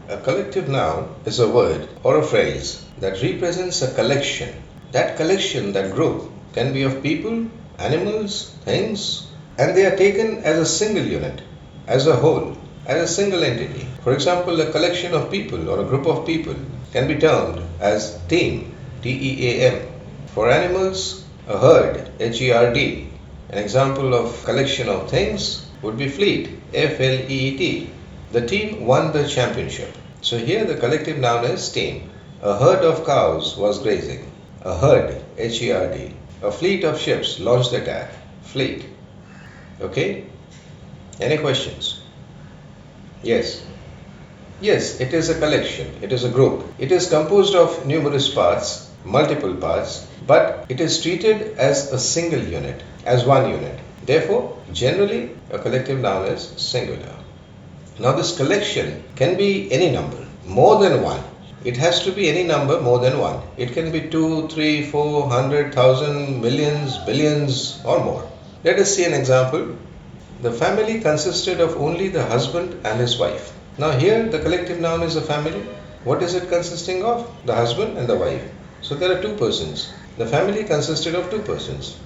A collective noun is a word or a phrase that represents a collection. That collection, that group, can be of people, animals, things, and they are taken as a single unit, as a whole, as a single entity. For example, a collection of people or a group of people can be termed as team, TEAM. For animals, a herd, HERD. An example of collection of things would be fleet, FLEET. The team won the championship. So here the collective noun is team. A herd of cows was grazing. A herd, HERD. A fleet of ships launched attack. Fleet. Okay? Any questions? Yes. Yes, it is a collection. It is a group. It is composed of numerous parts, multiple parts, but it is treated as a single unit, as one unit. Therefore, generally, a collective noun is singular. Now, this collection can be any number, more than one. It has to be any number more than one. It can be 2, 3, 4, 100,000, millions, billions, or more. Let us see an example. The family consisted of only the husband and his wife. Now, here the collective noun is a family. What is it consisting of? The husband and the wife. So, there are two persons. The family consisted of two persons.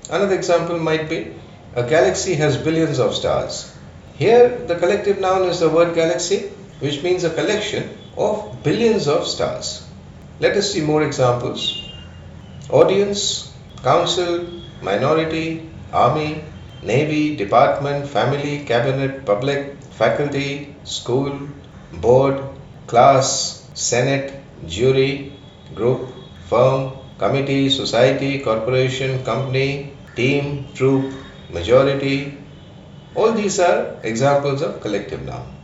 Another example might be a galaxy has billions of stars. Here, the collective noun is the word galaxy, which means a collection of billions of stars. Let us see more examples. Audience, council, minority, army, navy, department, family, cabinet, public, faculty, school, board, class, senate, jury, group, firm, committee, society, corporation, company, team, troop, majority. All these are examples of collective noun.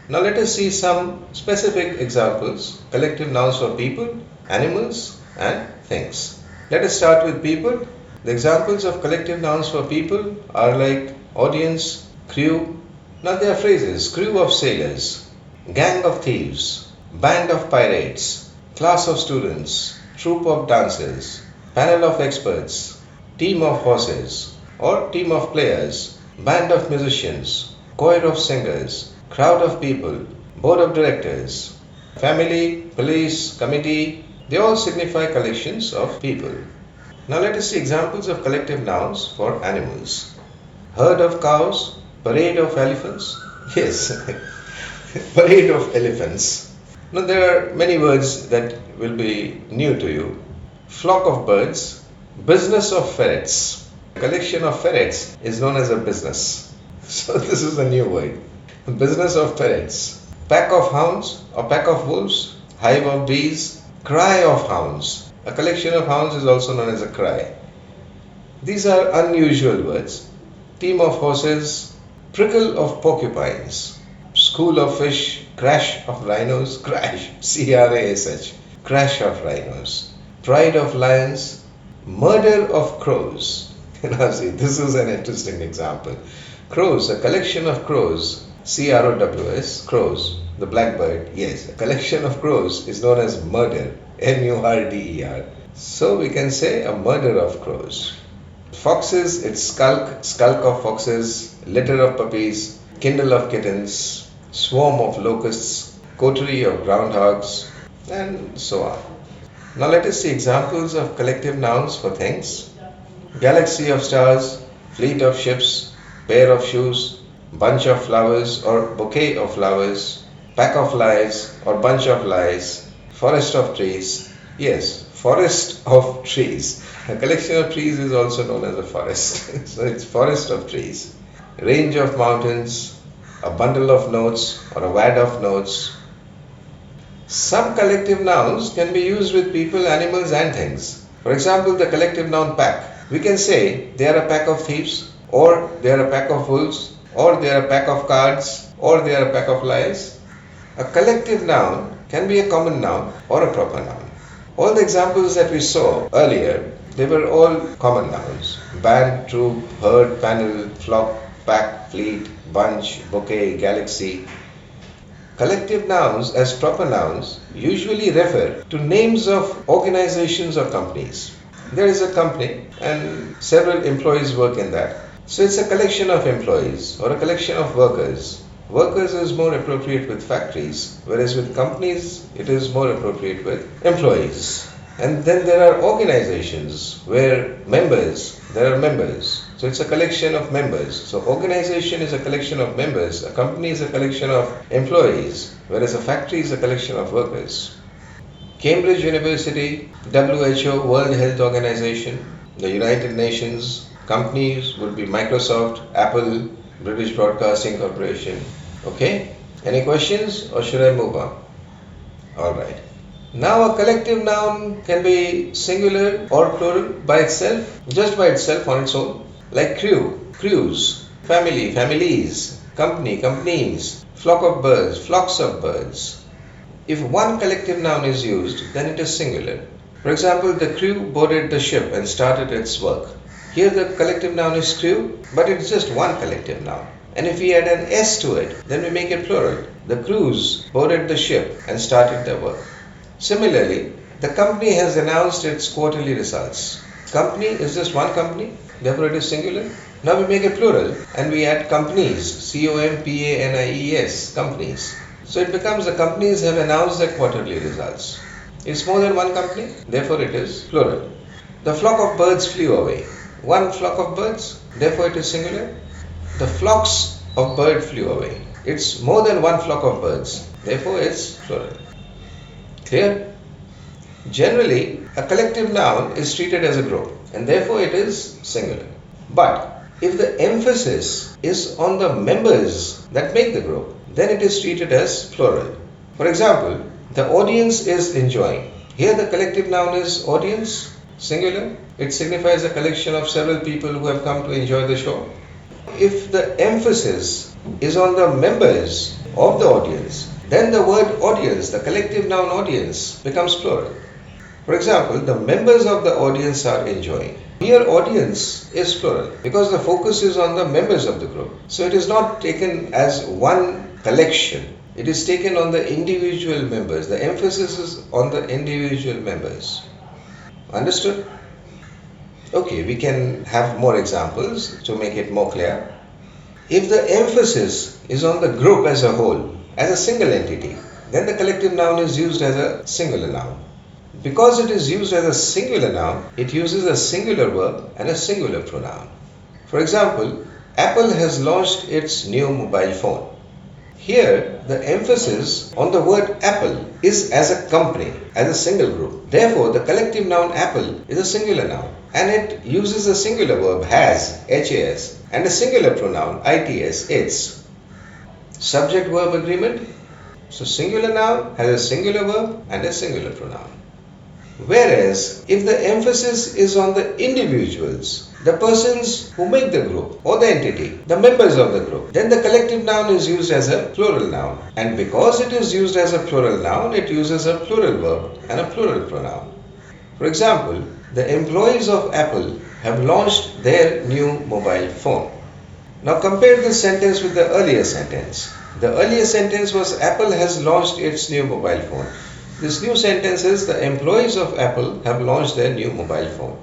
Now let us see some specific examples, collective nouns for people, animals and things. Let us start with people. The examples of collective nouns for people are like audience, crew. Now they are phrases: crew of sailors, gang of thieves, band of pirates, class of students, troop of dancers, panel of experts, team of horses or team of players, band of musicians, choir of singers, crowd of people, board of directors, family, police, committee. They all signify collections of people. Now let us see examples of collective nouns for animals. Herd of cows, parade of elephants. Yes, parade of elephants. Now there are many words that will be new to you. Flock of birds, business of ferrets. A collection of ferrets is known as a business. So this is a new word. Business of ferrets. Pack of hounds or pack of wolves, hive of bees, cry of hounds. A collection of hounds is also known as a cry. These are unusual words. Team of horses, prickle of porcupines, school of fish, crash of rhinos, crash, C-R-A-S-H, crash of rhinos, pride of lions, murder of crows. Now see, this is an interesting example. Crows, a collection of crows, C-R-O-W-S, crows, the blackbird, yes, a collection of crows is known as murder, M-U-R-D-E-R. So we can say a murder of crows. Foxes, it's skulk, skulk of foxes, litter of puppies, kindle of kittens, swarm of locusts, coterie of groundhogs, and so on. Now let us see examples of collective nouns for things. Galaxy of stars, fleet of ships, pair of shoes, bunch of flowers or bouquet of flowers, pack of lies or bunch of lies, forest of trees. Yes, forest of trees. A collection of trees is also known as a forest. So it's forest of trees. Range of mountains, a bundle of notes or a wad of notes. Some collective nouns can be used with people, animals and things. For example, the collective noun pack. We can say they are a pack of thieves, or they are a pack of wolves, or they are a pack of cards, or they are a pack of lies. A collective noun can be a common noun or a proper noun. All the examples that we saw earlier, they were all common nouns. Band, troop, herd, panel, flock, pack, fleet, bunch, bouquet, galaxy. Collective nouns as proper nouns usually refer to names of organizations or companies. There is a company and several employees work in that. So it's a collection of employees or a collection of workers workers is more appropriate with factories, whereas with companies it is more appropriate with employees. And then there are organizations where there are members. So it's a collection of members. So organization is a collection of members, a company is a collection of employees, whereas a factory is a collection of workers. Cambridge University, WHO, World Health Organization, the United Nations, companies would be Microsoft, Apple, British Broadcasting Corporation. Okay? Any questions or should I move on? Alright. Now a collective noun can be singular or plural by itself, just by itself on its own. Like crew, crews, family, families, company, companies, flock of birds, flocks of birds. If one collective noun is used, then it is singular. For example, the crew boarded the ship and started its work. Here the collective noun is crew, but it's just one collective noun. And if we add an S to it, then we make it plural. The crews boarded the ship and started their work. Similarly, the company has announced its quarterly results. Company is just one company, therefore it is singular. Now we make it plural and we add companies, COMPANIES, companies. So it becomes the companies have announced their quarterly results. It's more than one company, therefore it is plural. The flock of birds flew away. One flock of birds, therefore it is singular. The flocks of birds flew away. It's more than one flock of birds, therefore it's plural. Clear? Generally, a collective noun is treated as a group and therefore it is singular. But if the emphasis is on the members that make the group, then it is treated as plural. For example, the audience is enjoying. Here the collective noun is audience, singular. It signifies a collection of several people who have come to enjoy the show. If the emphasis is on the members of the audience, then the word audience, the collective noun audience, becomes plural. For example, the members of the audience are enjoying. Here audience is plural because the focus is on the members of the group. So it is not taken as one collection. It is taken on the individual members. The emphasis is on the individual members. Understood? Okay, we can have more examples to make it more clear. If the emphasis is on the group as a whole, as a single entity, then the collective noun is used as a singular noun. Because it is used as a singular noun, it uses a singular verb and a singular pronoun. For example, Apple has launched its new mobile phone. Here, the emphasis on the word Apple is as a company, as a single group. Therefore, the collective noun Apple is a singular noun and it uses a singular verb has, HAS, and a singular pronoun ITS, its. Subject-verb agreement. So, singular noun has a singular verb and a singular pronoun. Whereas, if the emphasis is on the individuals, the persons who make the group or the entity, the members of the group, then the collective noun is used as a plural noun. And because it is used as a plural noun, it uses a plural verb and a plural pronoun. For example, the employees of Apple have launched their new mobile phone. Now compare this sentence with the earlier sentence. The earlier sentence was Apple has launched its new mobile phone. This new sentence is the employees of Apple have launched their new mobile phone.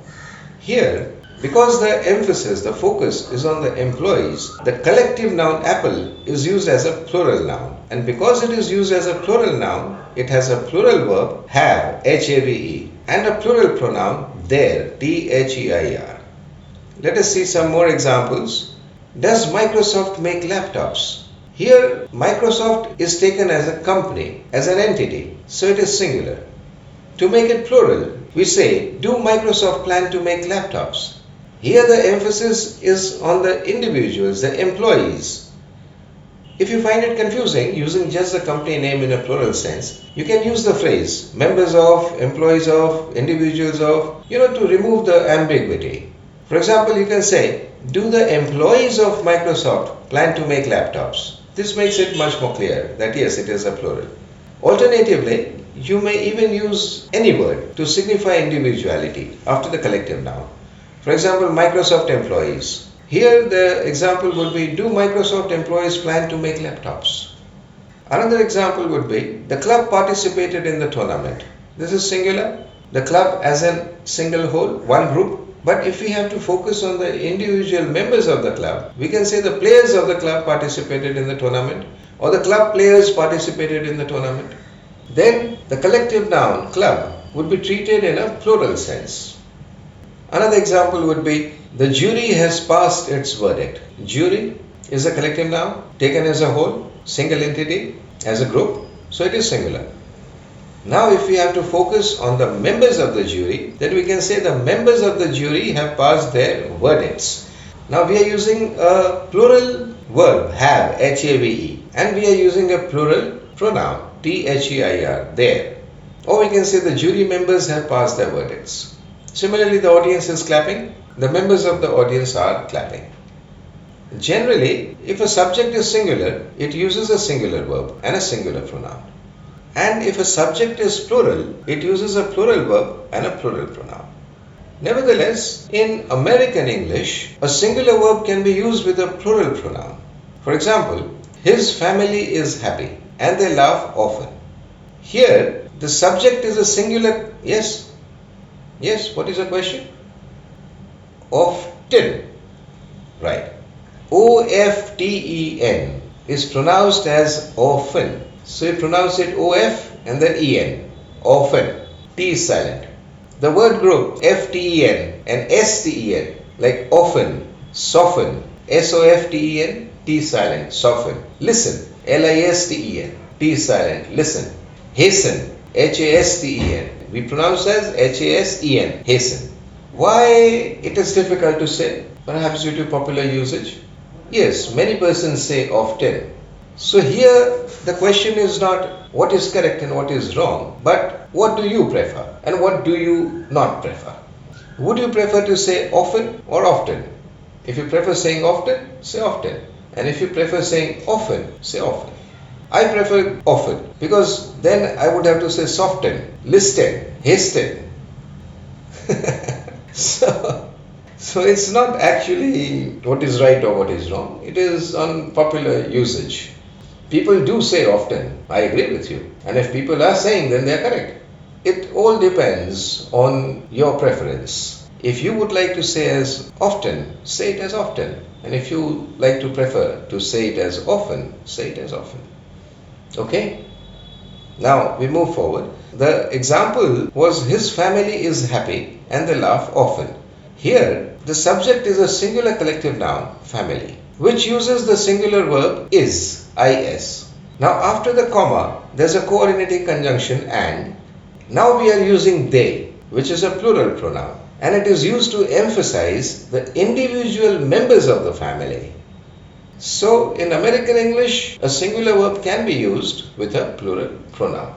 Here, because the emphasis, the focus is on the employees, the collective noun Apple is used as a plural noun. And because it is used as a plural noun, it has a plural verb, have, H-A-V-E, and a plural pronoun, their, T-H-E-I-R. Let us see some more examples. Does Microsoft make laptops? Here, Microsoft is taken as a company, as an entity, so it is singular. To make it plural, we say, do Microsoft plan to make laptops? Here the emphasis is on the individuals, the employees. If you find it confusing using just the company name in a plural sense, you can use the phrase members of, employees of, individuals of, to remove the ambiguity. For example, you can say, do the employees of Microsoft plan to make laptops? This makes it much more clear that yes, it is a plural. Alternatively, you may even use any word to signify individuality after the collective noun. For example, Microsoft employees. Here the example would be, do Microsoft employees plan to make laptops? Another example would be, the club participated in the tournament. This is singular. The club as a single whole, one group. But if we have to focus on the individual members of the club, we can say the players of the club participated in the tournament. or the club players participated in the tournament. Then the collective noun club would be treated in a plural sense. Another example would be the jury has passed its verdict. Jury is a collective noun taken as a whole, single entity, as a group, so it is singular. Now if we have to focus on the members of the jury, then we can say the members of the jury have passed their verdicts. Now we are using a plural verb, have, H-A-V-E, and we are using a plural pronoun, T-H-E-I-R, there. Or we can say the jury members have passed their verdicts. Similarly, the audience is clapping, the members of the audience are clapping. Generally, if a subject is singular, it uses a singular verb and a singular pronoun. And if a subject is plural, it uses a plural verb and a plural pronoun. Nevertheless, in American English, a singular verb can be used with a plural pronoun. For example, his family is happy and they laugh often. Here, the subject is a singular, yes, what is the question? Often, right. O-F-T-E-N is pronounced as often. So you pronounce it O-F and then E-N, often, T is silent. The word group F-T-E-N and S-T-E-N, like often, soften, S-O-F-T-E-n, T silent, soften. Listen, L-I-S-T-E-N, T silent, listen. Hasten, H-A-S-T-E-N. We pronounce as H-A-S-E-N, hasten. Why it is difficult to say? Perhaps due to popular usage? Yes, many persons say often. So here the question is not what is correct and what is wrong, but what do you prefer and what do you not prefer? Would you prefer to say often or often? If you prefer saying often, say often. And if you prefer saying often, say often. I prefer often because then I would have to say soften, listen, hasten. So it's not actually what is right or what is wrong. It is on popular usage. People do say often, I agree with you. And if people are saying, then they are correct. It all depends on your preference. If you would like to say as often, say it as often. And if you like to prefer to say it as often, say it as often. Okay? Now we move forward. The example was his family is happy and they laugh often. Here, the subject is a singular collective noun, family, which uses the singular verb is. is. Now after the comma, there's a coordinating conjunction and. Now we are using they, which is a plural pronoun, and it is used to emphasize the individual members of the family. So in American English, a singular verb can be used with a plural pronoun.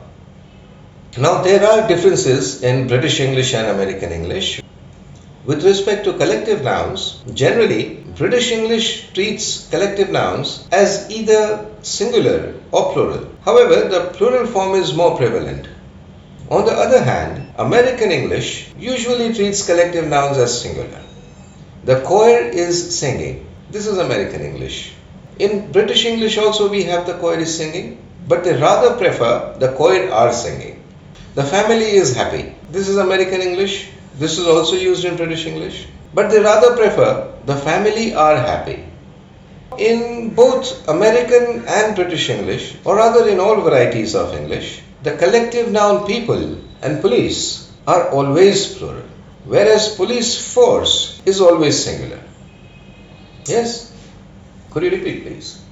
Now there are differences in British English and American English. With respect to collective nouns, generally British English treats collective nouns as either singular or plural. However, the plural form is more prevalent. On the other hand, American English usually treats collective nouns as singular. The choir is singing. This is American English. In British English also we have the choir is singing, but they rather prefer the choir are singing. The family is happy. This is American English. This is also used in British English, but they rather prefer the family are happy. In both American and British English, or rather in all varieties of English, the collective noun people and police are always plural, whereas police force is always singular. Yes? Could you repeat please?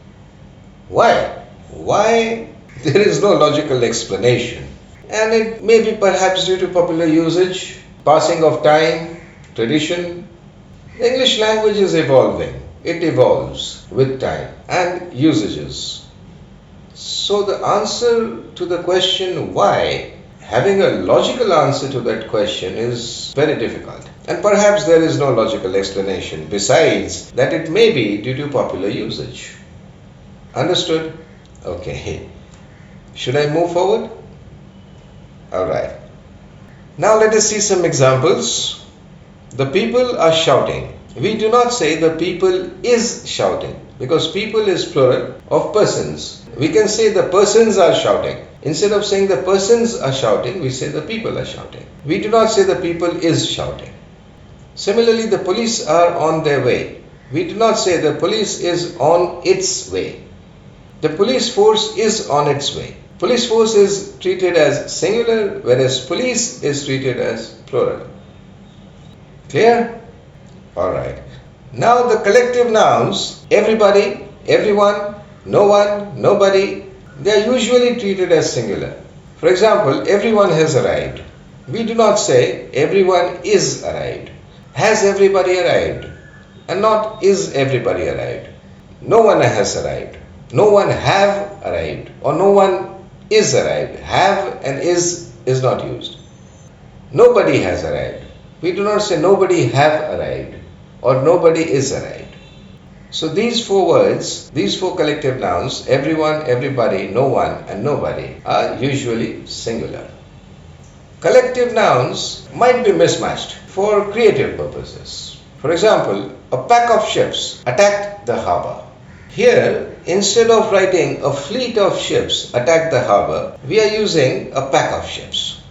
Why? Why? There is no logical explanation, and it may be perhaps due to popular usage, passing of time, tradition. The English language is evolving. It evolves with time and usages. So the answer to the question why, having a logical answer to that question is very difficult. And perhaps there is no logical explanation besides that it may be due to popular usage. Understood? Okay. Should I move forward? Alright. Now let us see some examples. The people are shouting. We do not say the people is shouting because people is plural of persons. We can say the persons are shouting. Instead of saying the persons are shouting, we say the people are shouting. We do not say the people is shouting. Similarly, the police are on their way. We do not say the police is on its way. The police force is on its way. Police force is treated as singular, whereas police is treated as plural. Clear? Alright. Now the collective nouns, everybody, everyone, no one, nobody, they are usually treated as singular. For example, everyone has arrived. We do not say everyone is arrived. Has everybody arrived? And not is everybody arrived. No one has arrived. No one have arrived. Or no one is arrived. Have and is not used. Nobody has arrived. We do not say nobody have arrived or nobody is arrived. So these four words, these four collective nouns, everyone, everybody, no one and nobody, are usually singular. Collective nouns might be mismatched for creative purposes. For example, a pack of ships attacked the harbor. Here, instead of writing a fleet of ships attacked the harbor, we are using a pack of ships.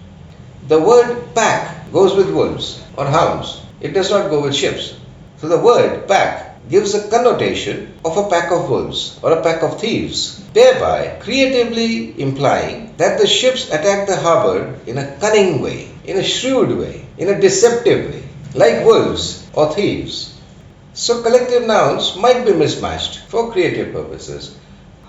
The word pack goes with wolves or hounds. It does not go with ships. So the word pack gives a connotation of a pack of wolves or a pack of thieves, thereby creatively implying that the ships attack the harbor in a cunning way, in a shrewd way, in a deceptive way, like wolves or thieves. So collective nouns might be mismatched for creative purposes.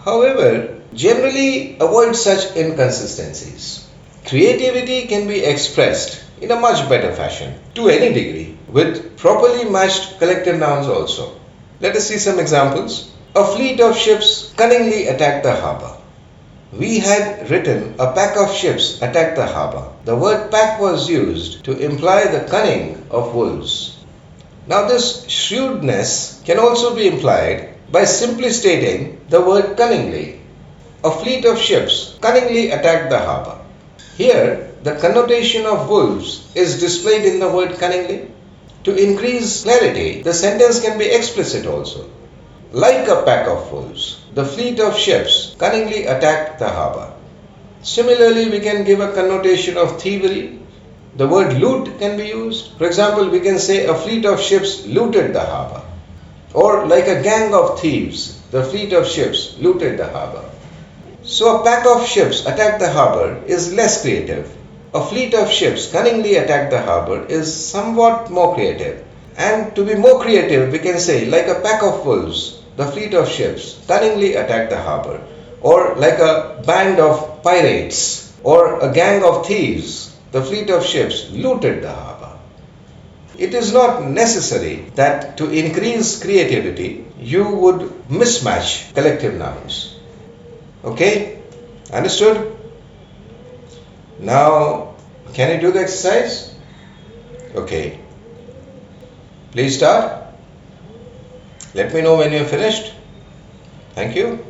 However, generally avoid such inconsistencies. Creativity can be expressed in a much better fashion, to any degree, with properly matched collective nouns also. Let us see some examples. A fleet of ships cunningly attacked the harbor. We had written a pack of ships attacked the harbor. The word pack was used to imply the cunning of wolves. Now this shrewdness can also be implied by simply stating the word cunningly. A fleet of ships cunningly attacked the harbor. Here, the connotation of wolves is displayed in the word cunningly. To increase clarity, the sentence can be explicit also. Like a pack of wolves, the fleet of ships cunningly attacked the harbor. Similarly, we can give a connotation of thievery. The word loot can be used. For example, we can say a fleet of ships looted the harbor. Or like a gang of thieves, the fleet of ships looted the harbor. So a pack of ships attacked the harbor is less creative. A fleet of ships cunningly attacked the harbor is somewhat more creative. And to be more creative, we can say like a pack of wolves, the fleet of ships cunningly attacked the harbor. Or like a band of pirates or a gang of thieves, the fleet of ships looted the harbor. It is not necessary that to increase creativity, you would mismatch collective nouns. Okay? Understood? Now, can you do the exercise? Okay. Please start. Let me know when you're finished. Thank you.